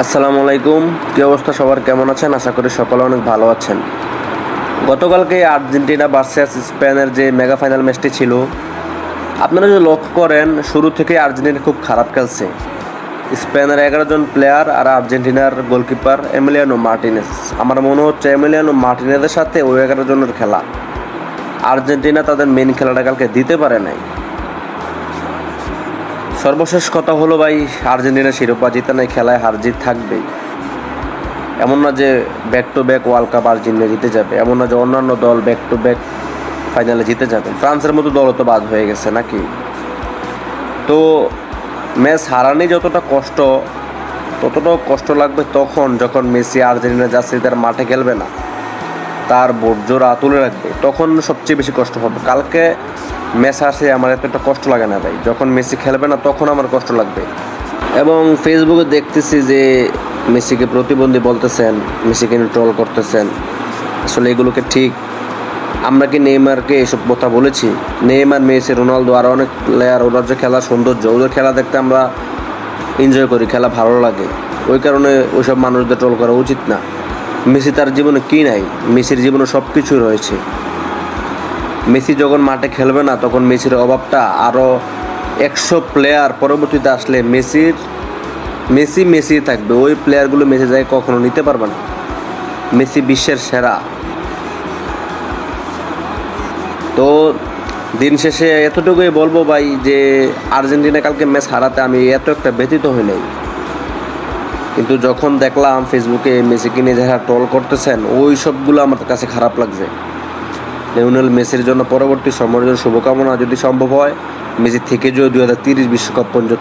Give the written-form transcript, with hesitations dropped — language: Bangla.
আসসালামু আলাইকুম। কী অবস্থা সবার, কেমন আছেন? আশা করি সকলে অনেক ভালো আছেন। গতকালকে আর্জেন্টিনা ভার্সেস স্পেনের যে মেগা ফাইনাল ম্যাচটি ছিল, আপনারা যদি লক্ষ্য করেন শুরু থেকে আর্জেন্টিনা খুব খারাপ খেলছে। স্পেনের 11 জন প্লেয়ার আর আর্জেন্টিনার গোলকিপার এমিলিয়ানো মার্টিনেজ, আমার মনে হচ্ছে এমিলিয়ানো মার্টিনেজের সাথে ওই 11 জনের খেলা। আর্জেন্টিনা তাদের মেন খেলাটা কালকে দিতে পারে নাই। সর্বশেষ কথা হলো ভাই, আর্জেন্টিনা শিরোপা জিতে নাই, খেলায় হার জিত থাকবেই। এমন না যে back to back world cup Argentina জিতে যাবে, এমন না যে অন্যান্য দল ব্যাক টু ব্যাক ফাইনালে জিতে যাবে। ফ্রান্সের মতো দলও তো বাদ হয়ে গেছে নাকি। তো ম্যাচ হারানি যতটা কষ্ট, ততটাও কষ্ট লাগবে তখন যখন মেসি আর্জেন্টিনা জার্সি তার মাঠে খেলবে না, তার বোর্ডজোড়া তুলে রাখবে, তখন সবচেয়ে বেশি কষ্ট হবে। কালকে ম্যাচ হারছে আমার এতটা কষ্ট লাগে না ভাই, যখন মেসি খেলবে না তখন আমার কষ্ট লাগবে। এবং ফেসবুকে দেখতেছি যে মেসিকে প্রতিবন্ধী বলতেছেন, মেসিকে ট্রল করতেছেন। আসলে এগুলোকে ঠিক? আমরা কি নেইমারকে এসব কথা বলেছি? নেইমার, মেসি, রোনালদো আরও অনেক প্লেয়ার, ওরা যে খেলার সৌন্দর্য, ওদের খেলা দেখতে আমরা এনজয় করি, খেলা ভালো লাগে। ওই কারণে ওইসব মানুষদের ট্রল করা উচিত না। মেসি তার জীবনে কী নাই? মেসির জীবনে সব কিছুই রয়েছে। মেসি যখন মাঠে খেলবে না তখন মেসির অভাবটা আরও 100 প্লেয়ার পরবর্তীতে আসলে মেসি থাকবে। ওই প্লেয়ারগুলো মেসি যায় কখনো নিতে পারবে না। মেসি বিশ্বের সেরা। তো দিন শেষে এতটুকুই বলবো ভাই যে আর্জেন্টিনা কালকে ম্যাচ হারাতে আমি এত একটা ব্যথিত হই নাই, কিন্তু যখন দেখলাম ফেসবুকে মেসিকে নিয়ে যারা ট্রল করতেছেন, ওই সবগুলো আমার কাছে খারাপ লাগছে। লিওনেল মেসির জন্য পরবর্তী সময়ের জন্য শুভকামনা, যদি সম্ভব হয় মেসি থেকে যদি 2030 বিশ্বকাপ পর্যন্ত